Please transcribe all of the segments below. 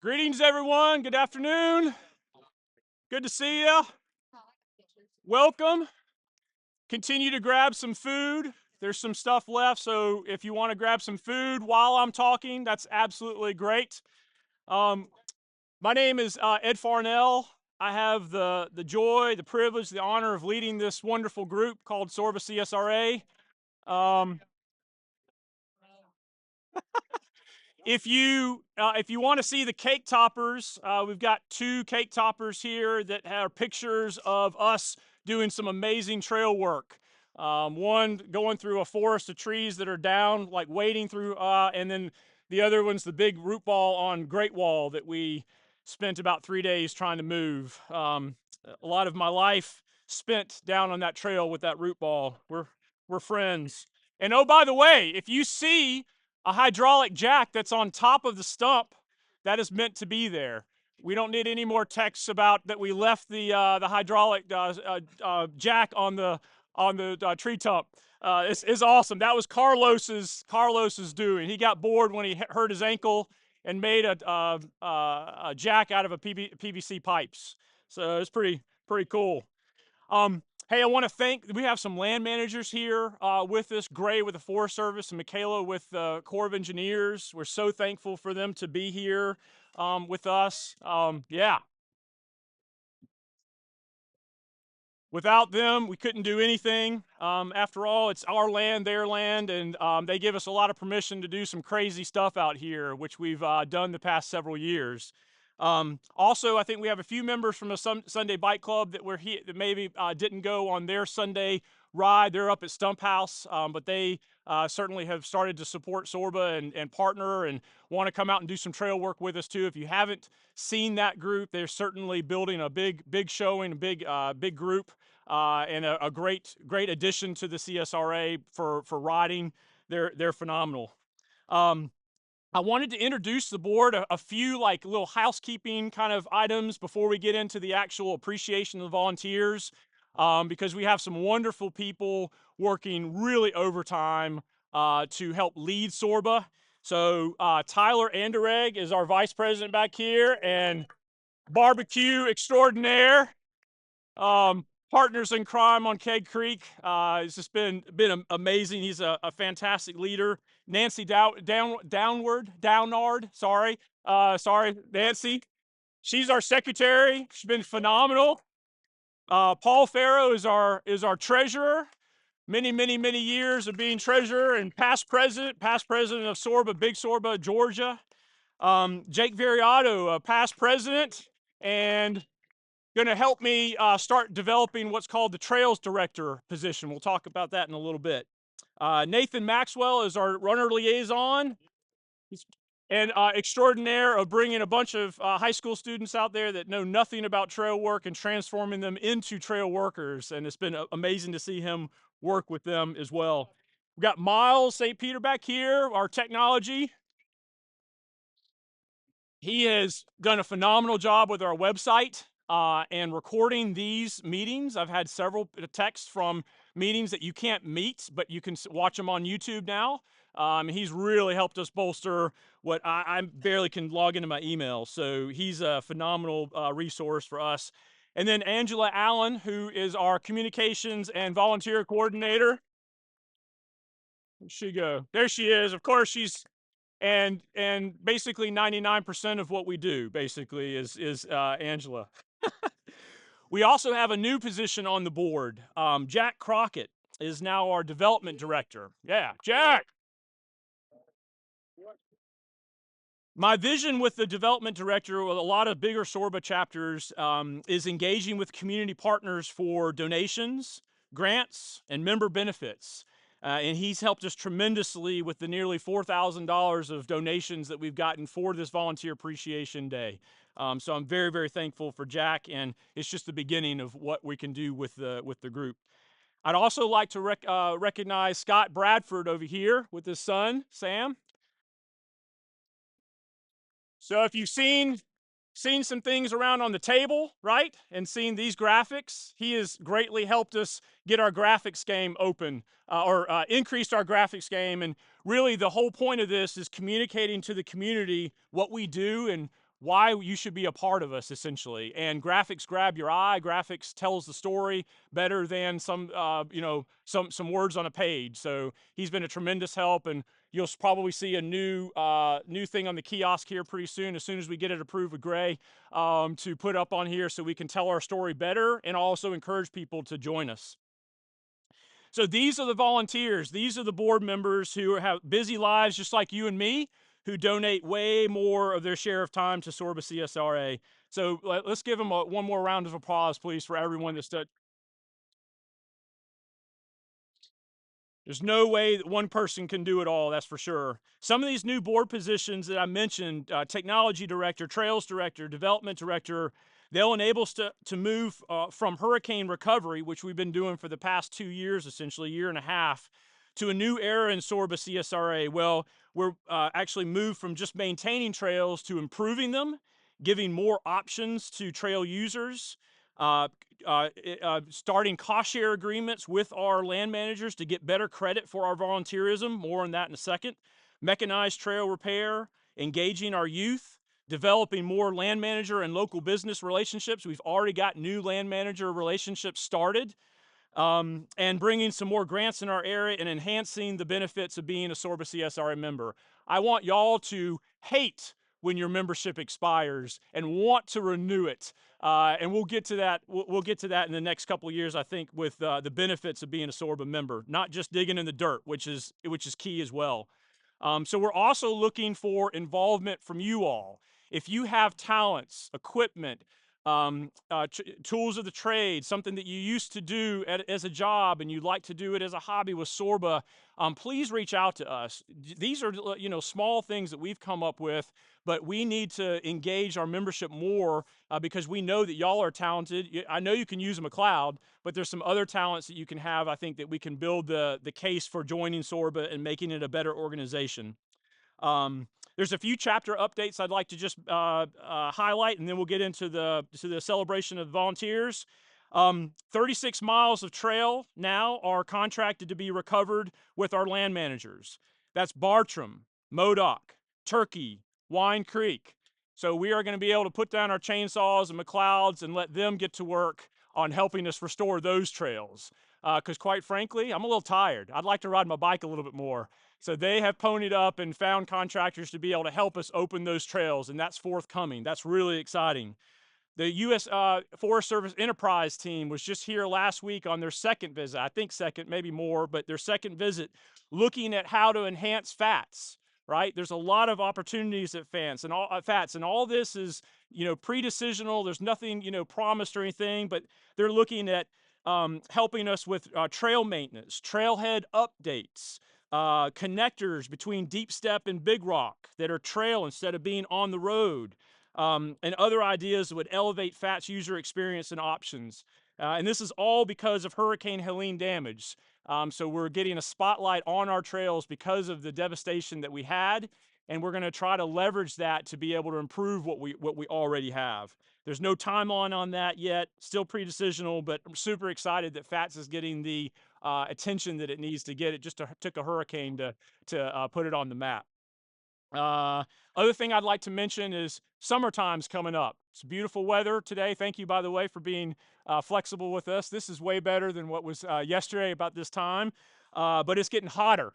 Greetings, everyone. Good afternoon. Good to see you. Welcome. Continue to grab some food. There's some stuff left, so if you want to grab some food while I'm talking, that's absolutely great. Um, my name is Ed Farnell. I have the joy, the privilege, the honor of leading this wonderful group called SORBA-CSRA. Um, if you want to see the cake toppers, we've got 2 cake toppers here that have pictures of us doing some amazing trail work. One going through a forest of trees that are down, like wading through, and then the other one's the big root ball on Great Wall that we spent about 3 days trying to move. A lot of my life spent down on that trail with that root ball. We're friends. And oh, by the way, if you see a hydraulic jack that's on top of the stump, that is meant to be there. We don't need any more texts about that we left the hydraulic jack on the tree top. It's awesome. That was Carlos's doing. He got bored when he hurt his ankle and made a jack out of PVC pipes. So it's pretty cool. Hey, I want to thank, we have some land managers here with us, Gray with the Forest Service and Michaela with the Corps of Engineers. We're so thankful for them to be here with us. Yeah. Without them, we couldn't do anything. After all, it's our land, their land, and they give us a lot of permission to do some crazy stuff out here, which we've done the past several years. Also, I think we have a few members from a Sunday Bike Club that were here that maybe didn't go on their Sunday ride. They're up at Stump House, but they certainly have started to support SORBA and partner and want to come out and do some trail work with us too. If you haven't seen that group, they're certainly building a big showing, a big group, and a great addition to the CSRA for riding. They're phenomenal. I wanted to introduce the board a few like little housekeeping kind of items before we get into the actual appreciation of the volunteers, because we have some wonderful people working really overtime to help lead SORBA. So Tyler Anderegg is our vice president back here, and barbecue extraordinaire. Partners in crime on Keg Creek. It's just been amazing. He's a fantastic leader. Nancy Downard, sorry, Nancy. She's our secretary. She's been phenomenal. Paul Farrow is our treasurer. Many years of being treasurer and past president of SORBA, Big SORBA, Georgia. Jake Variato, past president, and going to help me start developing what's called the Trails Director position. We'll talk about that in a little bit. Nathan Maxwell is our runner liaison and extraordinaire of bringing a bunch of high school students out there that know nothing about trail work and transforming them into trail workers. And it's been amazing to see him work with them as well. We've got Miles St. Peter back here, our technology. He has done a phenomenal job with our website and recording these meetings. I've had several texts from meetings that you can't meet, but you can watch them on YouTube now. He's really helped us bolster what I barely can log into my email. So he's a phenomenal resource for us. And then Angela Allen, who is our communications and volunteer coordinator. Where'd she go? There she is. Of course, she's and basically 99% of what we do basically is Angela. We also have a new position on the board. Jack Crockett is now our development director. Yeah, Jack. My vision with the development director with a lot of bigger SORBA chapters is engaging with community partners for donations, grants, and member benefits. And he's helped us tremendously with the nearly $4,000 of donations that we've gotten for this Volunteer Appreciation Day. So I'm very thankful for Jack, and it's just the beginning of what we can do with the group. I'd also like to recognize Scott Bradford over here with his son, Sam. So if you've seen seen some things around on the table, right? And seeing these graphics, he has greatly helped us get our graphics game open or increased our graphics game. And really, the whole point of this is communicating to the community what we do and why you should be a part of us, essentially. And graphics grab your eye. Graphics tells the story better than some, some words on a page. So he's been a tremendous help, and you'll probably see a new thing on the kiosk here pretty soon as we get it approved with Gray, to put up on here so we can tell our story better and also encourage people to join us. So these are the volunteers. These are the board members who have busy lives just like you and me, who donate way more of their share of time to SORBA-CSRA. So let's give them one more round of applause, please, for everyone that's done. There's no way that one person can do it all, that's for sure. Some of these new board positions that I mentioned, technology director, trails director, development director, they'll enable us to move from hurricane recovery, which we've been doing for the past 2 years, essentially, year and a half, to a new era in SORBA-CSRA. Well, we're actually moved from just maintaining trails to improving them, giving more options to trail users, uh, starting cost share agreements with our land managers to get better credit for our volunteerism. More on that in a second. Mechanized trail repair, engaging our youth, developing more land manager and local business relationships. We've already got new land manager relationships started, and bringing some more grants in our area and enhancing the benefits of being a SORBA-CSRA member. I want y'all to hate when your membership expires and want to renew it. And we'll get to that. We'll get to that in the next couple of years, I think, with the benefits of being a SORBA member, not just digging in the dirt, which is key as well. So we're also looking for involvement from you all. If you have talents, equipment, tools of the trade, something that you used to do as a job and you'd like to do it as a hobby with SORBA, please reach out to us. These are small things that we've come up with, but we need to engage our membership more because we know that y'all are talented. I know you can use a McLeod, but there's some other talents that you can have. I think that we can build the case for joining SORBA and making it a better organization. There's a few chapter updates I'd like to just highlight, and then we'll get into the celebration of volunteers. 36 miles of trail now are contracted to be recovered with our land managers. That's Bartram, Modoc, Turkey, Wine Creek. So we are going to be able to put down our chainsaws and McLeods and let them get to work on helping us restore those trails. Because quite frankly, I'm a little tired. I'd like to ride my bike a little bit more. So they have ponied up and found contractors to be able to help us open those trails, and that's forthcoming. That's really exciting. The U.S. Forest Service Enterprise team was just here last week on their second visit. I think second, maybe more, but their second visit, looking at how to enhance FATs. Right? There's a lot of opportunities at FATs, and all this is pre-decisional. There's nothing promised or anything, but they're looking at helping us with trail maintenance, trailhead updates, connectors between Deep Step and Big Rock that are trail instead of being on the road, and other ideas that would elevate FAT's user experience and options. And this is all because of Hurricane Helene damage. So we're getting a spotlight on our trails because of the devastation that we had, and we're going to try to leverage that to be able to improve what we already have. There's no timeline on that yet, still pre-decisional, but I'm super excited that FATS is getting the attention that it needs to get. It just took a hurricane to put it on the map. Other thing I'd like to mention is summertime's coming up. It's beautiful weather today. Thank you, by the way, for being flexible with us. This is way better than what was yesterday about this time, but it's getting hotter.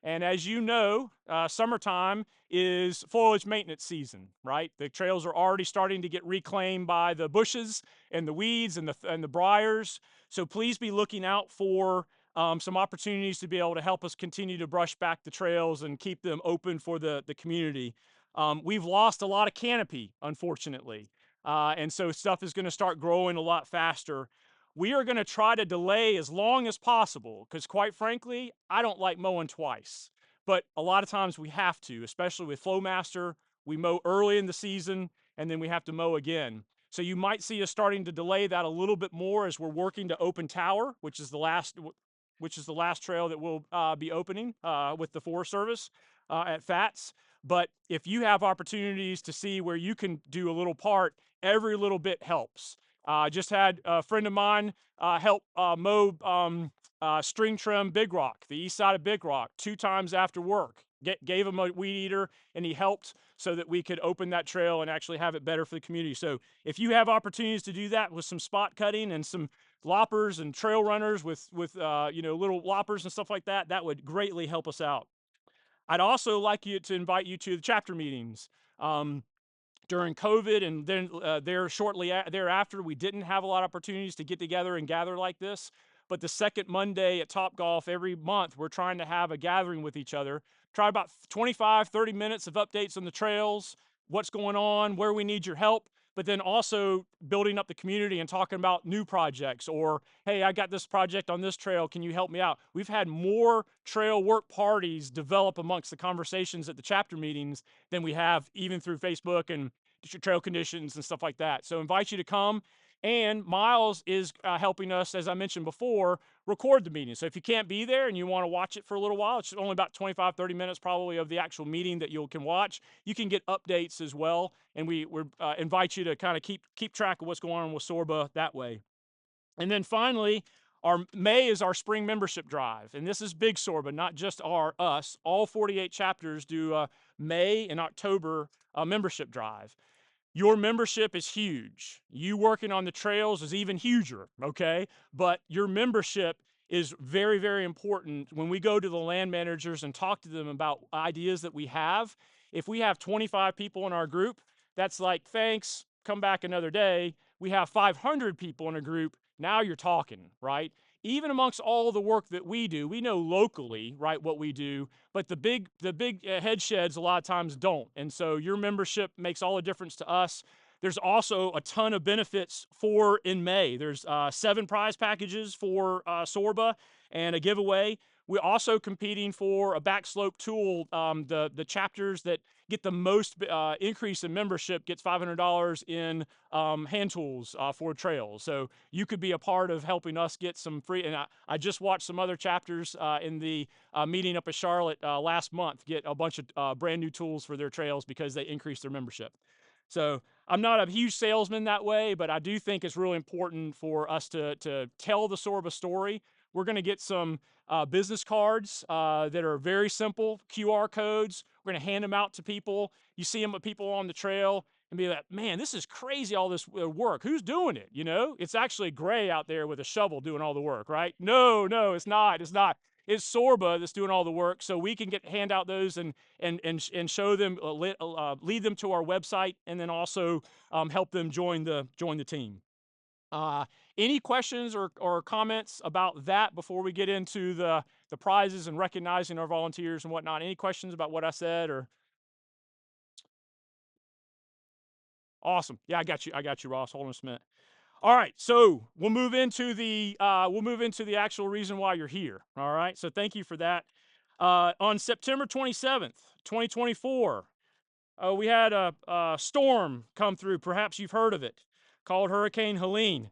And as you know, summertime is foliage maintenance season, right? The trails are already starting to get reclaimed by the bushes and the weeds and the briars. So please be looking out for some opportunities to be able to help us continue to brush back the trails and keep them open for the community. We've lost a lot of canopy, unfortunately, and so stuff is going to start growing a lot faster. We are going to try to delay as long as possible because, quite frankly, I don't like mowing twice. But a lot of times we have to, especially with Flowmaster. We mow early in the season, and then we have to mow again. So you might see us starting to delay that a little bit more as we're working to open Tower, which is the last trail that we'll be opening with the Forest Service at FATS. But if you have opportunities to see where you can do a little part, every little bit helps. Just had a friend of mine help mow string trim Big Rock, the east side of Big Rock, 2 times after work. Gave him a weed eater, and he helped so that we could open that trail and actually have it better for the community. So if you have opportunities to do that with some spot cutting and some loppers and trail runners with little loppers and stuff like that, that would greatly help us out. I'd also like you to invite you to the chapter meetings. During COVID and then there shortly thereafter, we didn't have a lot of opportunities to get together and gather like this. But the second Monday at Topgolf every month, we're trying to have a gathering with each other. Try about 25, 30 minutes of updates on the trails, what's going on, where we need your help, but then also building up the community and talking about new projects or, hey, I got this project on this trail, can you help me out? We've had more trail work parties develop amongst the conversations at the chapter meetings than we have even through Facebook and trail conditions and stuff like that. So invite you to come. And Miles is helping us, as I mentioned before, record the meeting. So if you can't be there and you want to watch it for a little while, it's only about 25, 30 minutes probably of the actual meeting that you can watch. You can get updates as well. And we invite you to kind of keep track of what's going on with SORBA that way. And then finally, our May is our spring membership drive. And this is big SORBA, not just us. All 48 chapters do a May and October membership drive. Your membership is huge. You working on the trails is even huger, okay? But your membership is very, very important when we go to the land managers and talk to them about ideas that we have. If we have 25 people in our group, that's like, thanks, come back another day. We have 500 people in a group, now you're talking, right? Even amongst all the work that we do, we know locally, right, what we do, but the big head sheds a lot of times don't. And so your membership makes all the difference to us. There's also a ton of benefits for in May. There's 7 prize packages for SORBA and a giveaway. We're also competing for a back slope tool. The chapters that get the most increase in membership gets $500 in hand tools for trails. So you could be a part of helping us get some free. And I just watched some other chapters in the meeting up at Charlotte last month get a bunch of brand new tools for their trails because they increased their membership. So I'm not a huge salesman that way, but I do think it's really important for us to tell the SORBA story. We're going to get some business cards that are very simple, QR codes. We're going to hand them out to people. You see them with people on the trail and be like, man, this is crazy, all this work. Who's doing it? You know, it's actually Gray out there with a shovel doing all the work, right? No, it's not. It's not. It's SORBA that's doing all the work, so we can hand out those and show them, lead them to our website, and then also help them join the team. Any questions or comments about that before we get into the prizes and recognizing our volunteers and whatnot? Any questions about what I said? Or awesome, yeah, I got you, Ross. Hold on a minute. All right, so we'll move into the actual reason why you're here. All right, so thank you for that. On September 27th, 2024, we had a storm come through. Perhaps you've heard of it, called Hurricane Helene.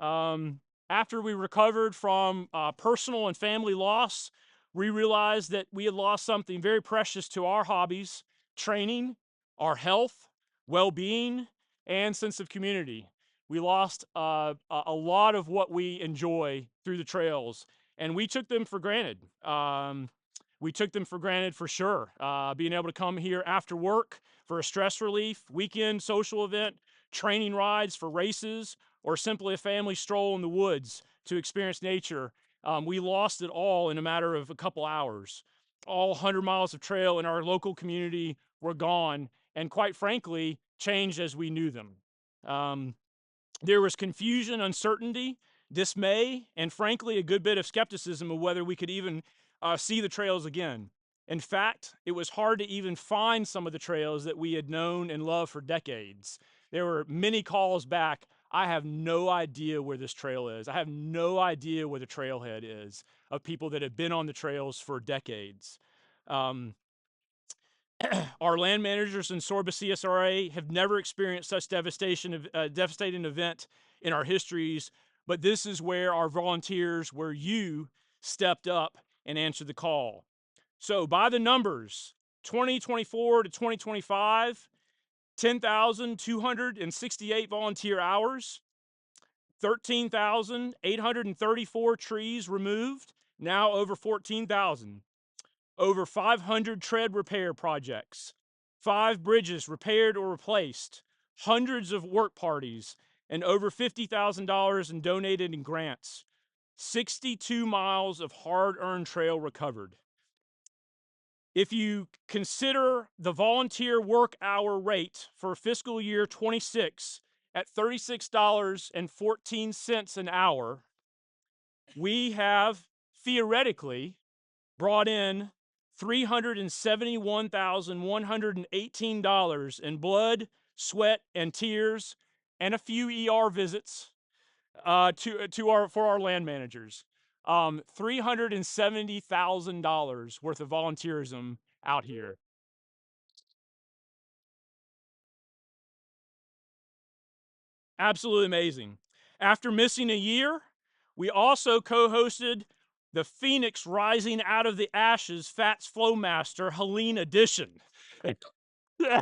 After we recovered from personal and family loss, we realized that we had lost something very precious to our hobbies, training, our health, well-being, and sense of community. We lost a lot of what we enjoy through the trails, and we took them for granted. We took them for granted for sure. Being able to come here after work for a stress relief, weekend social event, training rides for races, or simply a family stroll in the woods to experience nature. We lost it all in a matter of a couple hours. All 100 miles of trail in our local community were gone, and quite frankly, changed as we knew them. There was confusion, uncertainty, dismay, and frankly, a good bit of skepticism of whether we could even see the trails again. In fact, it was hard to even find some of the trails that we had known and loved for decades. There were many calls back. I have no idea where this trail is. I have no idea where the trailhead is, of people that have been on the trails for decades. Our land managers in SORBA-CSRA have never experienced such devastating event in our histories, but this is where our volunteers, where you stepped up and answered the call. So by the numbers, 2024 to 2025, 10,268 volunteer hours, 13,834 trees removed, now over 14,000. Over 500 tread repair projects, 5 bridges repaired or replaced, hundreds of work parties, and over $50,000 in donated and grants. 62 miles of hard-earned trail recovered. If you consider the volunteer work hour rate for fiscal year 26 at $36.14 an hour, we have theoretically brought in $371,118 in blood, sweat, and tears, and a few ER visits for our land managers. $370,000 worth of volunteerism out here. Absolutely amazing. After missing a year, we also co-hosted the Phoenix Rising Out of the Ashes Fats Flowmaster Helene Edition. Yeah,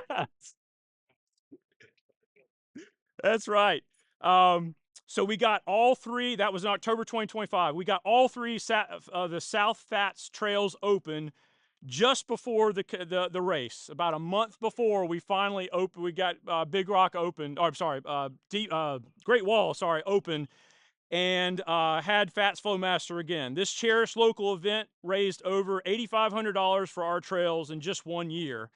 that's right. So we got all three. That was in October 2025. We got all three the South Fats trails open just before the race. About a month before we finally opened, we got Big Rock open. Or I'm sorry, Great Wall, sorry, open, and had Fats Flowmaster again. This cherished local event raised over $8,500 for our trails in just 1 year.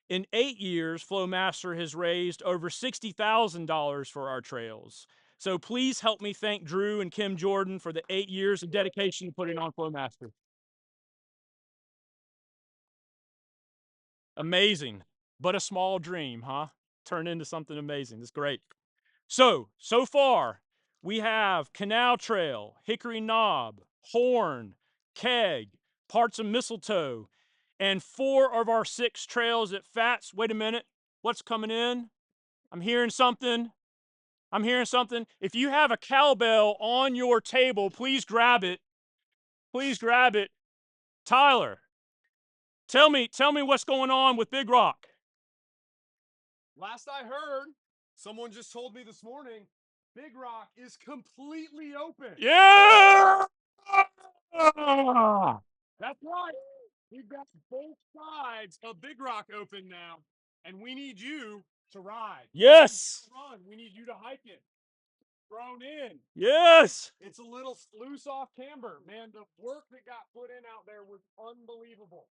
In 8 years, Flowmaster has raised over $60,000 for our trails. So please help me thank Drew and Kim Jordan for the 8 years of dedication to putting on Flowmaster. Amazing, but a small dream, huh? Turned into something amazing. That's great. So far, we have Canal Trail, Hickory Knob, Horn, Keg, parts of Mistletoe, and 4 of our 6 trails at Fats. Wait a minute. What's coming in? I'm hearing something. If you have a cowbell on your table, please grab it. Please grab it. Tyler, tell me what's going on with Big Rock. Last I heard, someone just told me this morning, Big Rock is completely open. Yeah! That's right. We've got both sides of Big Rock open now, and we need you to ride. Yes! Run. We need you to hike it. Thrown in. Yes! It's a little loose off camber. Man, the work that got put in out there was unbelievable.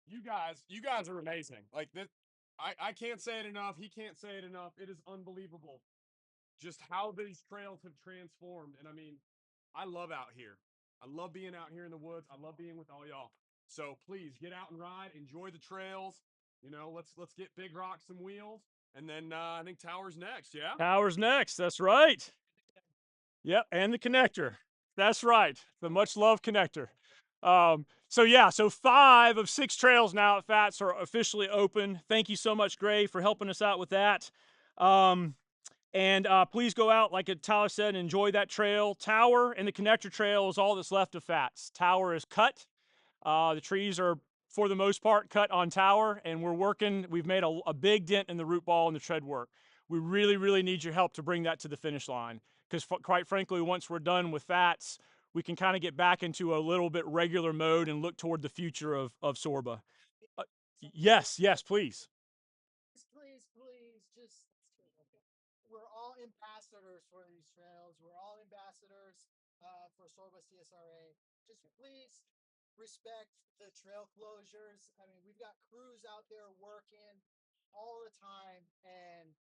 You guys are amazing. Like this, I can't say it enough. He can't say it enough. It is unbelievable just how these trails have transformed. And I mean, I love out here. I love being out here in the woods. I love being with all y'all. So please get out and ride, enjoy the trails. You know, let's get Big Rock some wheels. And then I think Tower's next, yeah? Tower's next, that's right. Yep, and the connector. That's right, the much loved connector. So 5 of 6 trails now at Fats are officially open. Thank you so much, Gray, for helping us out with that. And please go out, like Tyler said, and enjoy that trail. Tower and the connector trail is all that's left of Fats. Tower is cut. The trees are, for the most part, cut on Tower, and we've made a big dent in the root ball and the tread work. We really, really need your help to bring that to the finish line, because quite frankly, once we're done with Fats, we can kind of get back into a little bit regular mode and look toward the future of Sorba. Yes, please. Please, just we're all ambassadors for these trails. We're all ambassadors for SORBA-CSRA. Just please respect the trail closures. I mean, we've got crews out there working all the time, and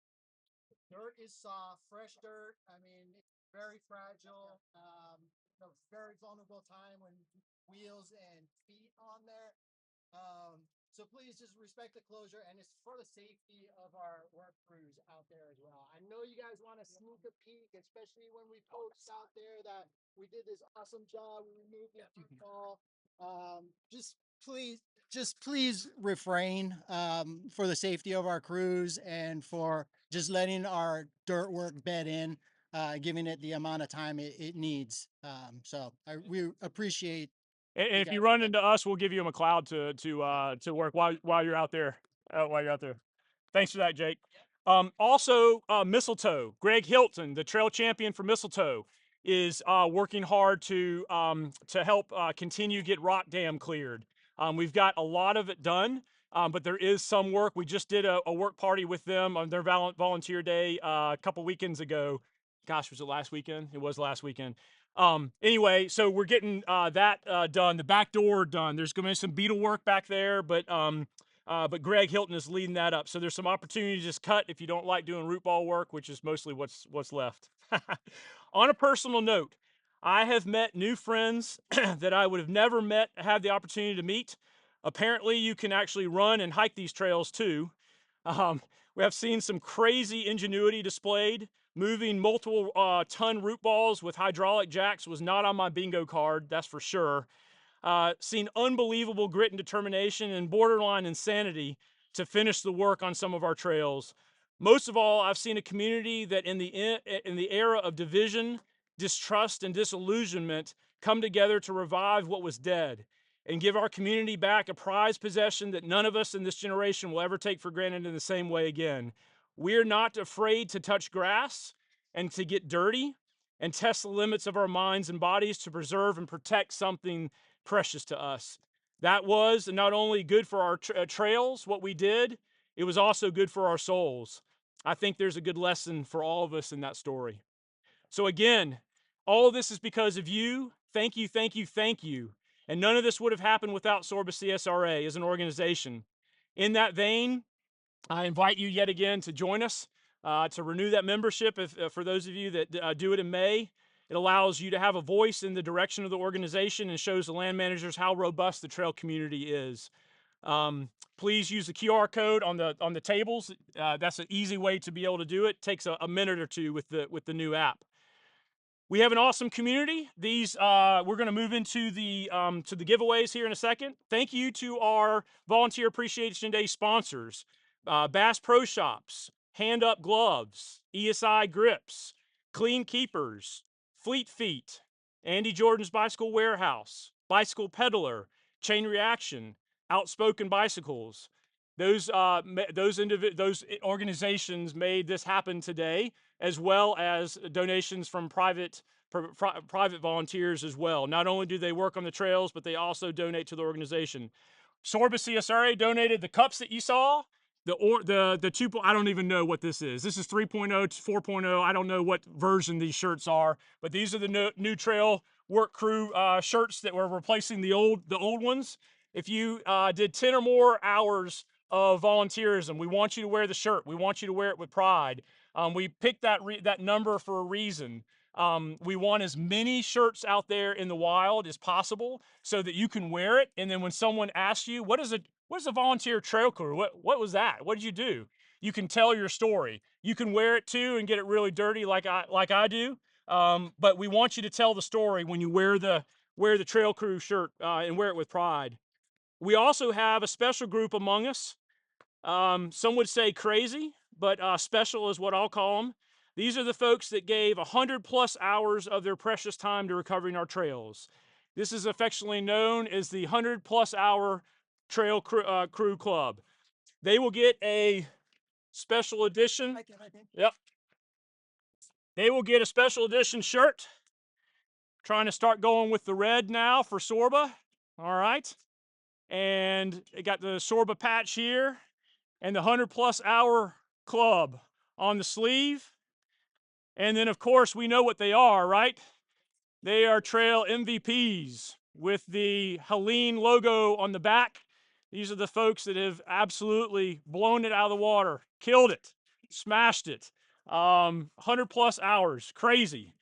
dirt is soft, fresh dirt. I mean, it's very fragile. Very vulnerable time when wheels and feet on there. So please just respect the closure, and it's for the safety of our work crews out there as well. I know you guys want to sneak a peek, especially when we post out there that we did this awesome job. We removed the football. Just please refrain for the safety of our crews and for just letting our dirt work bed in, giving it the amount of time it needs. We appreciate And if you run into us, we'll give you a McLeod to work while you're out there. Thanks for that, Jake. Also, Mistletoe. Greg Hilton, the trail champion for Mistletoe, is working hard to help continue get Rock Dam cleared. We've got a lot of it done, but there is some work. We just did a work party with them on their volunteer day a couple weekends ago. Gosh, was it last weekend? It was last weekend. Anyway, so we're getting that done, the back door done. There's going to be some beetle work back there, but Greg Hilton is leading that up. So there's some opportunity to just cut if you don't like doing root ball work, which is mostly what's left. On a personal note, I have met new friends that I would have never had the opportunity to meet. Apparently, you can actually run and hike these trails too. We have seen some crazy ingenuity displayed. Moving multiple ton root balls with hydraulic jacks was not on my bingo card, that's for sure. Seen unbelievable grit and determination and borderline insanity to finish the work on some of our trails. Most of all, I've seen a community that in the era of division, distrust, and disillusionment come together to revive what was dead and give our community back a prized possession that none of us in this generation will ever take for granted in the same way again. We're not afraid to touch grass and to get dirty and test the limits of our minds and bodies to preserve and protect something precious to us. That was not only good for our trails, what we did, it was also good for our souls. I think there's a good lesson for all of us in that story. So again, all of this is because of you. Thank you, thank you, thank you. And none of this would have happened without SORBA-CSRA as an organization. In that vein, I invite you yet again to join us, to renew that membership. For those of you that do it in May, it allows you to have a voice in the direction of the organization and shows the land managers how robust the trail community is. Please use the QR code on the tables. That's an easy way to be able to do it. It takes a minute or two with the new app. We have an awesome community. We're going to move into the giveaways here in a second. Thank you to our Volunteer Appreciation Day sponsors, Bass Pro Shops, Hand Up Gloves, ESI Grips, Clean Keepers, Fleet Feet, Andy Jordan's Bicycle Warehouse, Bicycle Peddler, Chain Reaction, Outspoken Bicycles. Those organizations made this happen today, as well as donations from private volunteers as well. Not only do they work on the trails, but they also donate to the organization. SORBA-CSRA donated the cups that you saw. The 2. I don't even know what this is. This is 3.0 to 4.0. I don't know what version these shirts are, but these are the new trail work crew shirts that were replacing the old ones. If you did 10 or more hours of volunteerism, we want you to wear the shirt. We want you to wear it with pride. We picked that number for a reason. We want as many shirts out there in the wild as possible so that you can wear it. And then when someone asks you, what is a volunteer trail crew? What was that? What did you do? You can tell your story. You can wear it too and get it really dirty like I do. But we want you to tell the story when you wear the trail crew shirt and wear it with pride. We also have a special group among us. Some would say crazy, but special is what I'll call them. These are the folks that gave 100+ hours of their precious time to recovering our trails. This is affectionately known as the 100+ hour trail crew club. They will get a special edition. Yep. They will get a special edition shirt. Trying to start going with the red now for Sorba. All right. And it got the Sorba patch here and the 100+ hour club on the sleeve. And then, of course, we know what they are, right? They are trail MVPs with the Helene logo on the back. These are the folks that have absolutely blown it out of the water, killed it, smashed it. 100+ hours, crazy.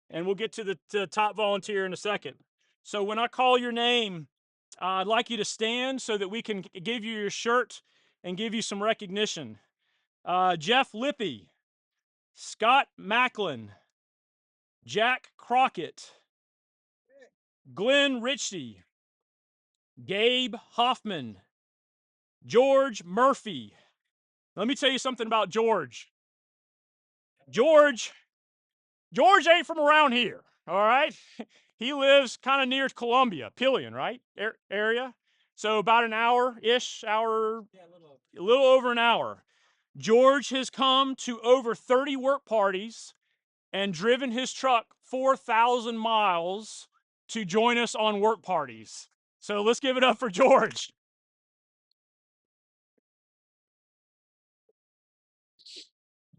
And we'll get to the top volunteer in a second. So when I call your name, I'd like you to stand so that we can give you your shirt and give you some recognition. Jeff Lippy, Scott Macklin, Jack Crockett, Glenn Ritchie, Gabe Hoffman, George Murphy. Let me tell you something about George. George ain't from around here. All right. He lives kind of near Columbia, Pillion, right? Area. So about an hour-ish, Yeah, a little over an hour. George has come to over 30 work parties and driven his truck 4,000 miles to join us on work parties. So let's give it up for George.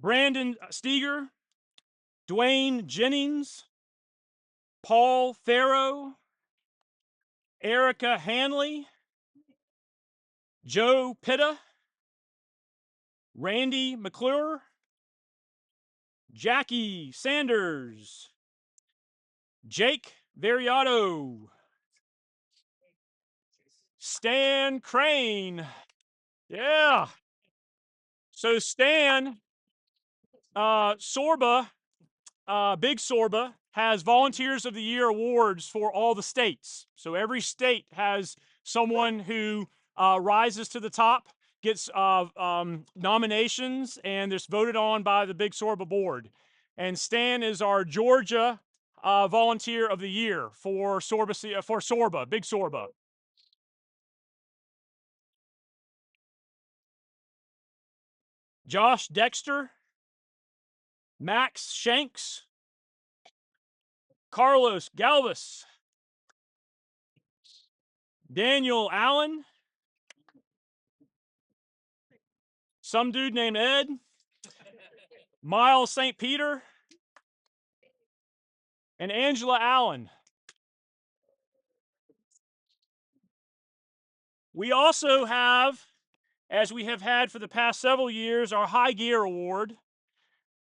Brandon Steger, Dwayne Jennings, Paul Farrow, Erica Hanley, Joe Pitta, Randy McClure, Jackie Sanders, Jake Variato, Stan Crane. Yeah. So Stan, Sorba, Big Sorba has Volunteers of the Year awards for all the states. So every state has someone who rises to the top, gets nominations, and it's voted on by the Big Sorba board. And Stan is our Georgia Volunteer of the Year for Sorba, Big Sorba. Josh Dexter, Max Shanks, Carlos Galvis, Daniel Allen, some dude named Ed, Miles St. Peter, and Angela Allen. We also have, as we have had for the past several years, our High Gear Award,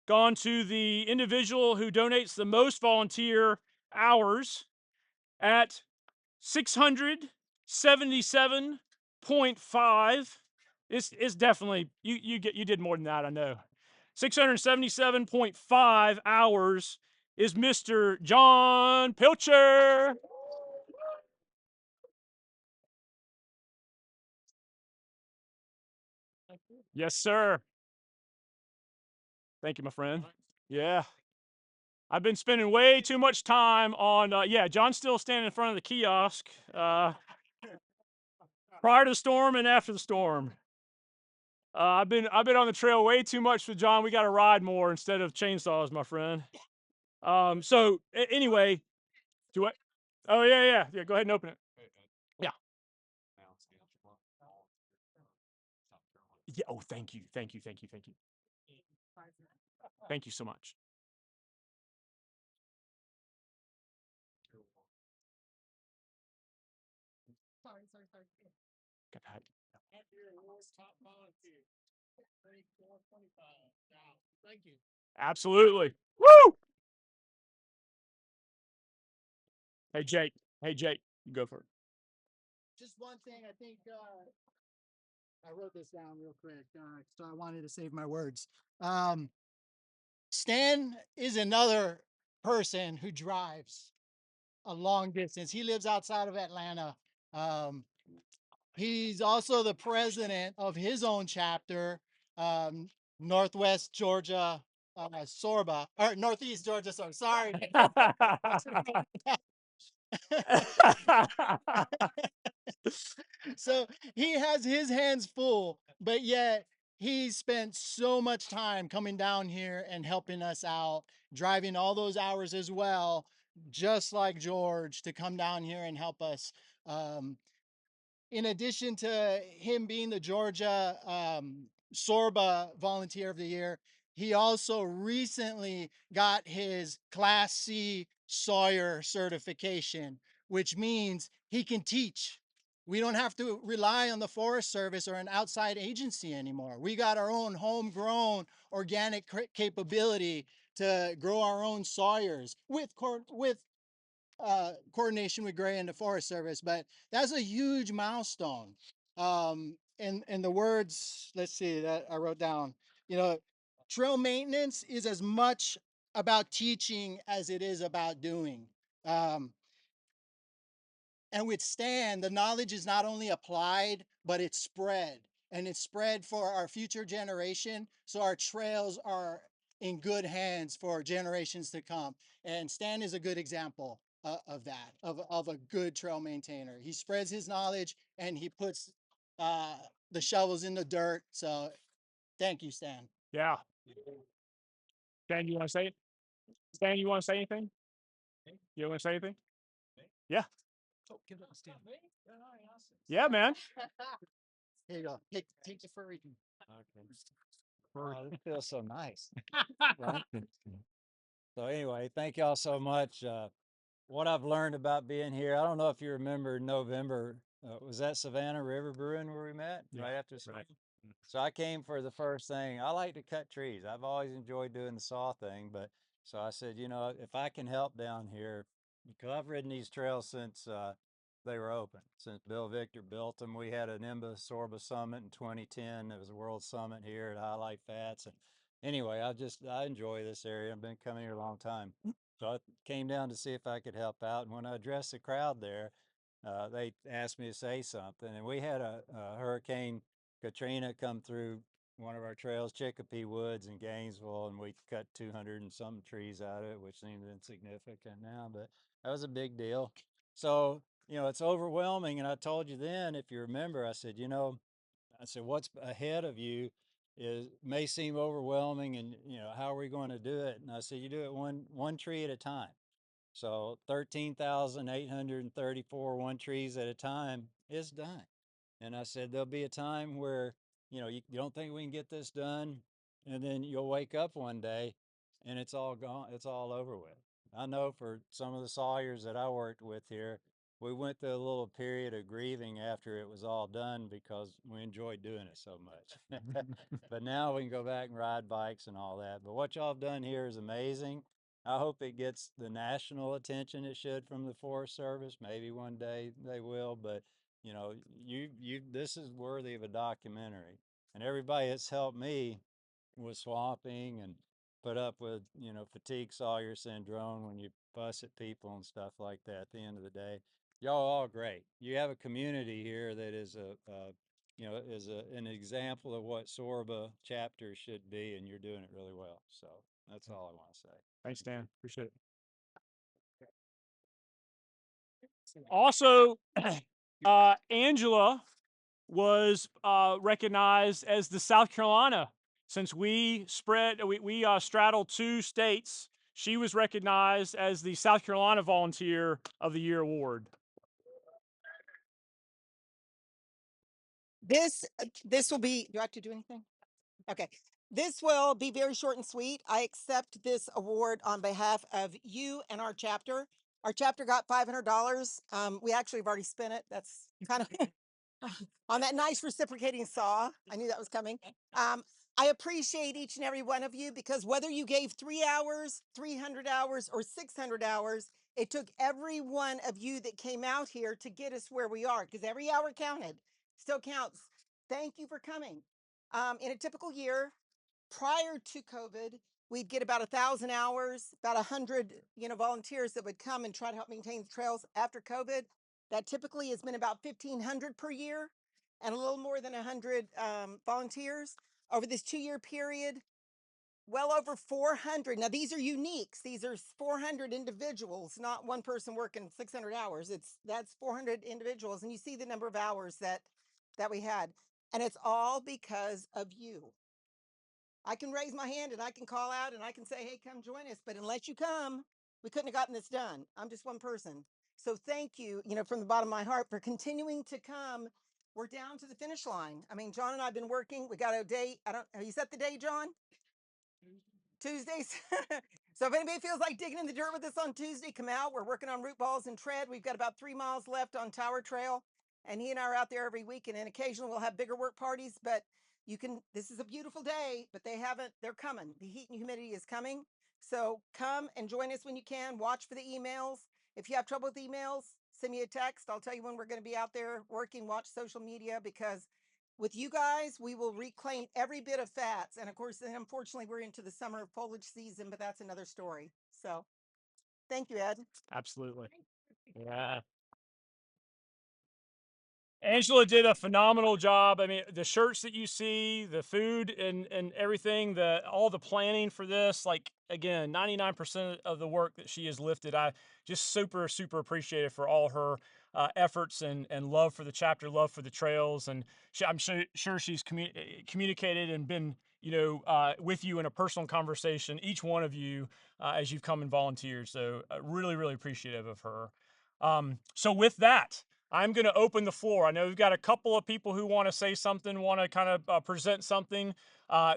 gone to the individual who donates the most volunteer hours at 677.5. It's definitely, you did more than that, I know. 677.5 hours is Mr. John Pilcher. Yes, sir. Thank you, my friend. Yeah. I've been spending way too much time on, yeah, John's still standing in front of the kiosk prior to the storm and after the storm. I've been on the trail way too much with John. We got to ride more instead of chainsaws, my friend. So anyway, do I? Oh yeah. Go ahead and open it. Yeah. Yeah. Oh, thank you. Thank you so much. Got that. thank you. Absolutely. Woo! Hey Jake. You go for it. Just one thing, I think I wrote this down real quick, so I wanted to save my words. Stan is another person who drives a long distance. He lives outside of Atlanta. Um, he's also the president of his own chapter, um, Northwest Georgia Sorba, or Northeast Georgia Sorba. Sorry. So he has his hands full, but yet he spent so much time coming down here and helping us out, driving all those hours as well, just like George, to come down here and help us. In addition to him being the Georgia Sorba Volunteer of the Year, he also recently got his Class C Sawyer certification, which means he can teach. We don't have to rely on the Forest Service or an outside agency anymore. We got our own homegrown organic capability to grow our own Sawyers with coordination with Gray and the Forest Service, but that's a huge milestone. And the words, let's see, that I wrote down, you know, trail maintenance is as much about teaching as it is about doing. Um, and with Stan, the knowledge is not only applied, but it's spread. And it's spread for our future generation. So our trails are in good hands for generations to come. And Stan is a good example of that, of a good trail maintainer. He spreads his knowledge and he puts the shovels in the dirt. So thank you, Stan. Yeah. Stan, you want to say it? Stan, you want to say anything? You want to say anything? Yeah. Oh, give it to Stan. Yeah, man. Here you go. Take the furry. Okay. Oh, this feels so nice. Right? So anyway, thank y'all so much. What I've learned about being here, I don't know if you remember November, was that Savannah River Brewing where we met? Yeah, Right after. right. So I came for the first thing. I like to cut trees. I've always enjoyed doing the saw thing, but so I said, you know, if I can help down here, because I've ridden these trails since they were open, since Bill Victor built them. We had an May SORBA Summit in 2010. There was a World Summit here at Highlight Fats. And anyway, I enjoy this area. I've been coming here a long time. So I came down to see if I could help out. And when I addressed the crowd there, they asked me to say something. And we had a Hurricane Katrina come through one of our trails, Chicopee Woods in Gainesville, and we cut 200 and some trees out of it, which seems insignificant now, but that was a big deal. So, you know, it's overwhelming. And I told you then, if you remember, I said, you know, I said, what's ahead of you is may seem overwhelming, and you know, how are we going to do it? And I said, you do it one tree at a time. So 13,834 one trees at a time is done. And I said, there'll be a time where, you know, you don't think we can get this done. And then you'll wake up one day and it's all gone. It's all over with. I know for some of the sawyers that I worked with here, we went through a little period of grieving after it was all done because we enjoyed doing it so much. But now we can go back and ride bikes and all that. But what y'all have done here is amazing. I hope it gets the national attention it should from the Forest Service. Maybe one day they will, but you know, this is worthy of a documentary. And everybody that's helped me with swamping and put up with, you know, fatigue sawyer syndrome when you fuss at people and stuff like that at the end of the day. Y'all all great. You have a community here that is you know, is an example of what SORBA chapter should be, and you're doing it really well. So that's all I want to say. Thanks, Stan. Appreciate it. Also, Angela was recognized as the South Carolina. Since we straddle 2 states, she was recognized as the South Carolina Volunteer of the Year award. This will be, do I have to do anything? Okay. This will be very short and sweet. I accept this award on behalf of you and our chapter. Our chapter got $500. We actually have already spent it. That's kind of on that nice reciprocating saw. I knew that was coming. I appreciate each and every one of you, because whether you gave 3 hours, 300 hours, or 600 hours, it took every one of you that came out here to get us where we are, because every hour counted, still counts. Thank you for coming. In a typical year, prior to COVID, we'd get about 1,000 hours, about 100, volunteers that would come and try to help maintain the trails. After COVID, that typically has been about 1,500 per year, and a little more than 100 volunteers. Over this 2-year period, well over 400. Now, these are uniques. These are 400 individuals, not one person working 600 hours. That's 400 individuals. And you see the number of hours that we had. And it's all because of you. I can raise my hand and I can call out and I can say, hey, come join us. But unless you come, we couldn't have gotten this done. I'm just one person. So thank you, from the bottom of my heart, for continuing to come. We're down to the finish line. I mean, John and I have been working. We got a date. Have you set the date, John? Tuesdays. So if anybody feels like digging in the dirt with us on Tuesday, come out. We're working on root balls and tread. We've got about 3 miles left on Tower Trail. And he and I are out there every week. And then occasionally we'll have bigger work parties. But this is a beautiful day, but they're coming. The heat and humidity is coming. So come and join us when you can. Watch for the emails. If you have trouble with emails, send me a text. I'll tell you when we're going to be out there working. Watch social media, because with you guys, we will reclaim every bit of fats. And of course, then unfortunately, we're into the summer foliage season, but that's another story. So thank you, Ed. Absolutely. Yeah. Angela did a phenomenal job. I mean, the shirts that you see, the food and everything, all the planning for this, like again, 99% of the work that she has lifted, I just super appreciative for all her efforts and love for the chapter, love for the trails, and I'm sure she's communicated and been with you in a personal conversation, each one of you, as you've come and volunteered. So really appreciative of her. So with that, I'm going to open the floor. I know we've got a couple of people who want to say something, want to kind of present something.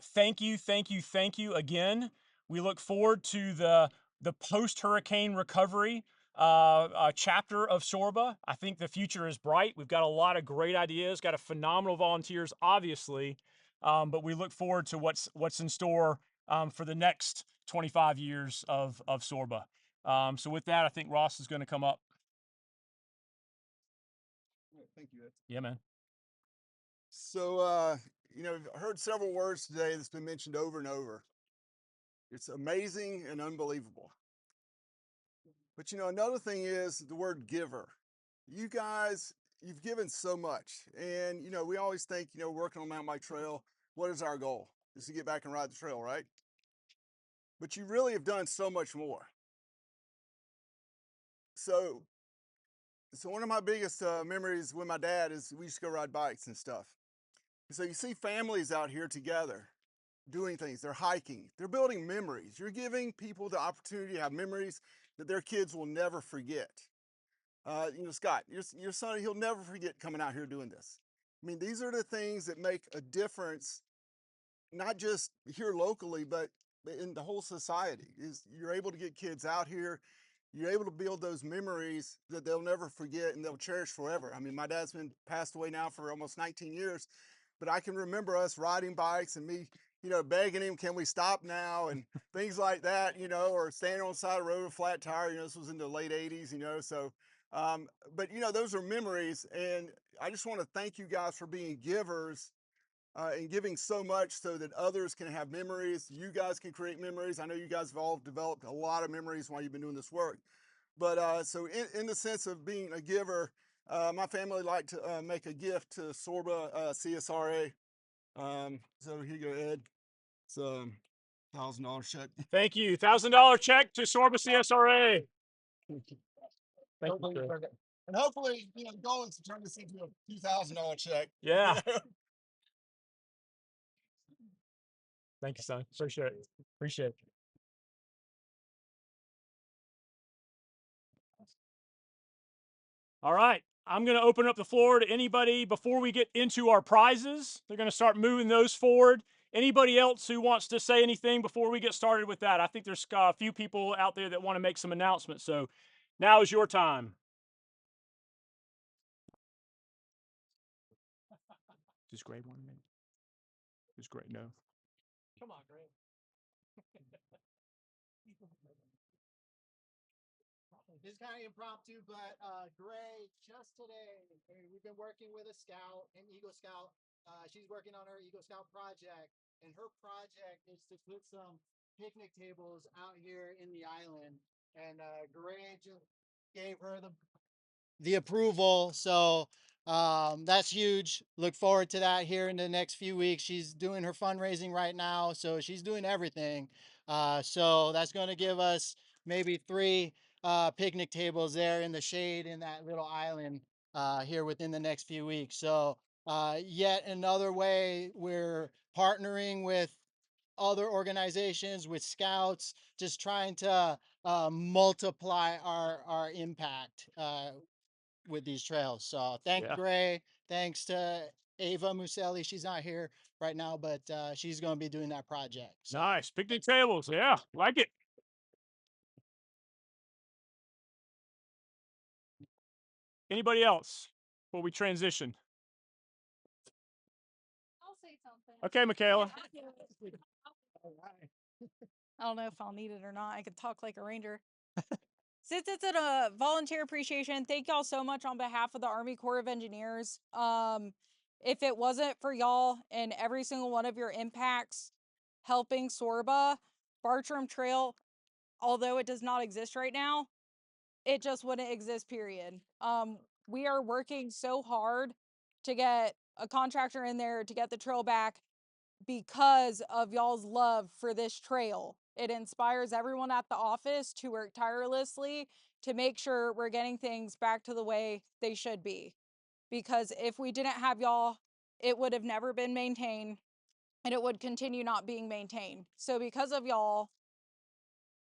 Thank you again. We look forward to the post-hurricane recovery chapter of SORBA. I think the future is bright. We've got a lot of great ideas, got a phenomenal volunteers, obviously, but we look forward to what's in store for the next 25 years of SORBA. So with that, I think Ross is going to come up. Thank you, Ed. Yeah, man. So, I've heard several words today that's been mentioned over and over. It's amazing and unbelievable. But, another thing is the word giver. You guys, you've given so much. And, we always think, working on Mountain Bike Trail, what is our goal? Is to get back and ride the trail, right? But you really have done so much more. So one of my biggest memories with my dad is we used to go ride bikes and stuff. So you see families out here together doing things. They're hiking. They're building memories. You're giving people the opportunity to have memories that their kids will never forget. Scott, your son, he'll never forget coming out here doing this. I mean, these are the things that make a difference, not just here locally, but in the whole society. Is you're able to get kids out here. You're able to build those memories that they'll never forget and they'll cherish forever. I mean, my dad's been passed away now for almost 19 years, but I can remember us riding bikes and me, begging him, can we stop now? And things like that, or standing on the side of the road with a flat tire, this was in the late 80s, so, but those are memories. And I just want to thank you guys for being givers and giving so much so that others can have memories. You guys can create memories. I know you guys have all developed a lot of memories while you've been doing this work. But so in the sense of being a giver, my family liked to make a gift to SORBA-CSRA. So here you go, Ed. It's a $1,000 check. Thank you. $1,000 check to SORBA-CSRA. Thank you, sir. And hopefully, the goal is to turn this into a $2,000 check. Yeah. Thank you, son. Appreciate it. All right. I'm going to open up the floor to anybody before we get into our prizes. They're going to start moving those forward. Anybody else who wants to say anything before we get started with that? I think there's a few people out there that want to make some announcements. So now is your time. Does Gray want to make? Does Gray? No. Come on, Greg. It's kind of impromptu, but Gray, just today, we've been working with a scout, an Eagle Scout. She's working on her Eagle Scout project, and her project is to put some picnic tables out here in the island. And Gray just gave her the approval. So that's huge. Look forward to that here in the next few weeks. She's doing her fundraising right now, so she's doing everything. So that's going to give us maybe 3 picnic tables there in the shade in that little island here within the next few weeks. So yet another way we're partnering with other organizations, with scouts, just trying to multiply our impact with these trails. So thank Gray. Thanks to Ava Muselli. She's not here right now, but she's going to be doing that project. So. Nice. Picnic tables. Yeah, like it. Anybody else before we transition? I'll say something. Okay, Michaela. I don't know if I'll need it or not. I could talk like a ranger. Since it's a volunteer appreciation, thank y'all so much on behalf of the Army Corps of Engineers. If it wasn't for y'all and every single one of your impacts helping SORBA, Bartram Trail, although it does not exist right now, it just wouldn't exist, period. We are working so hard to get a contractor in there to get the trail back because of y'all's love for this trail. It inspires everyone at the office to work tirelessly to make sure we're getting things back to the way they should be. Because if we didn't have y'all, it would have never been maintained and it would continue not being maintained. So because of y'all,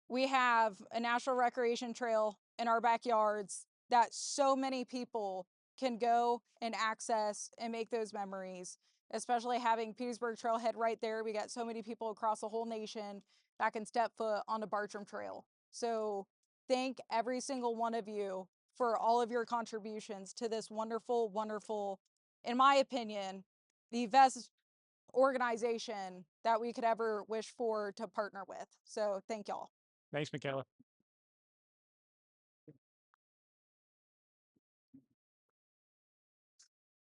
we have a national recreation trail in our backyards that so many people can go and access and make those memories, especially having Petersburg Trailhead right there. We got so many people across the whole nation that can step foot on the Bartram Trail. So thank every single one of you for all of your contributions to this wonderful, wonderful, in my opinion, the best organization that we could ever wish for to partner with. So thank y'all. Thanks, Michaela.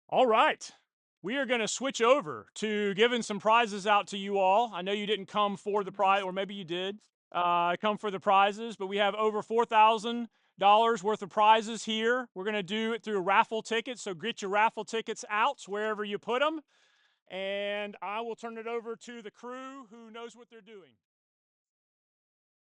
All right. We are going to switch over to giving some prizes out to you all. I know you didn't come for the prize, or maybe you did come for the prizes, but we have over $4,000 worth of prizes here. We're going to do it through a raffle ticket, so get your raffle tickets out wherever you put them. And I will turn it over to the crew who knows what they're doing.